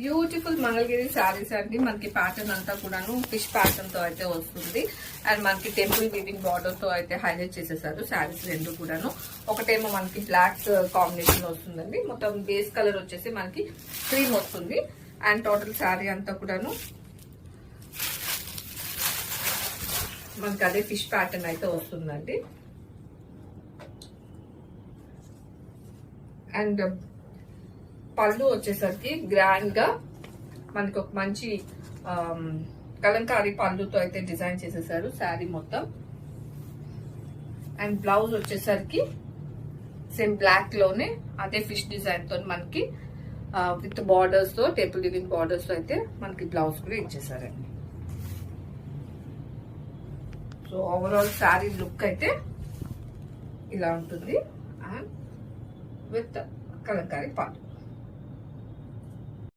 Beautiful Mangalagiri saris అండి. మనకి pattern అంతా కూడాను ఫిష్ ప్యాటర్న్ తో అయితే వస్తుంది. అండ్ మనకి టెంపుల్ వీవింగ్ బార్డర్ తో అయితే హైలైట్ చేసేసారు శారీస్ రెండు కూడాను. ఒకటేమో మనకి బ్లాక్ కాంబినేషన్ వస్తుందండి. మొత్తం బేస్ కలర్ వచ్చేసి మనకి క్రీమ్ వస్తుంది. అండ్ టోటల్ శారీ అంతా కూడాను మనకి అదే ఫిష్ ప్యాటర్న్ అయితే వస్తుందండి. అండ్ పళ్ళు వచ్చేసరికి గ్రాండ్ గా మనకి ఒక మంచి కలంకారీ పళ్ళుతో అయితే డిజైన్ చేసేసారు శారీ మొత్తం. అండ్ బ్లౌజ్ వచ్చేసరికి సేమ్ బ్లాక్ లోనే అదే ఫిష్ డిజైన్ తో మనకి విత్ బార్డర్స్ తో టేబుల్ లివింగ్ బార్డర్స్ తో అయితే మనకి బ్లౌజ్ కూడా ఇచ్చేసారండి. సో ఓవరాల్ శారీ లుక్ అయితే ఇలా ఉంటుంది. అండ్ విత్ కలంకారీ పళ్ళు.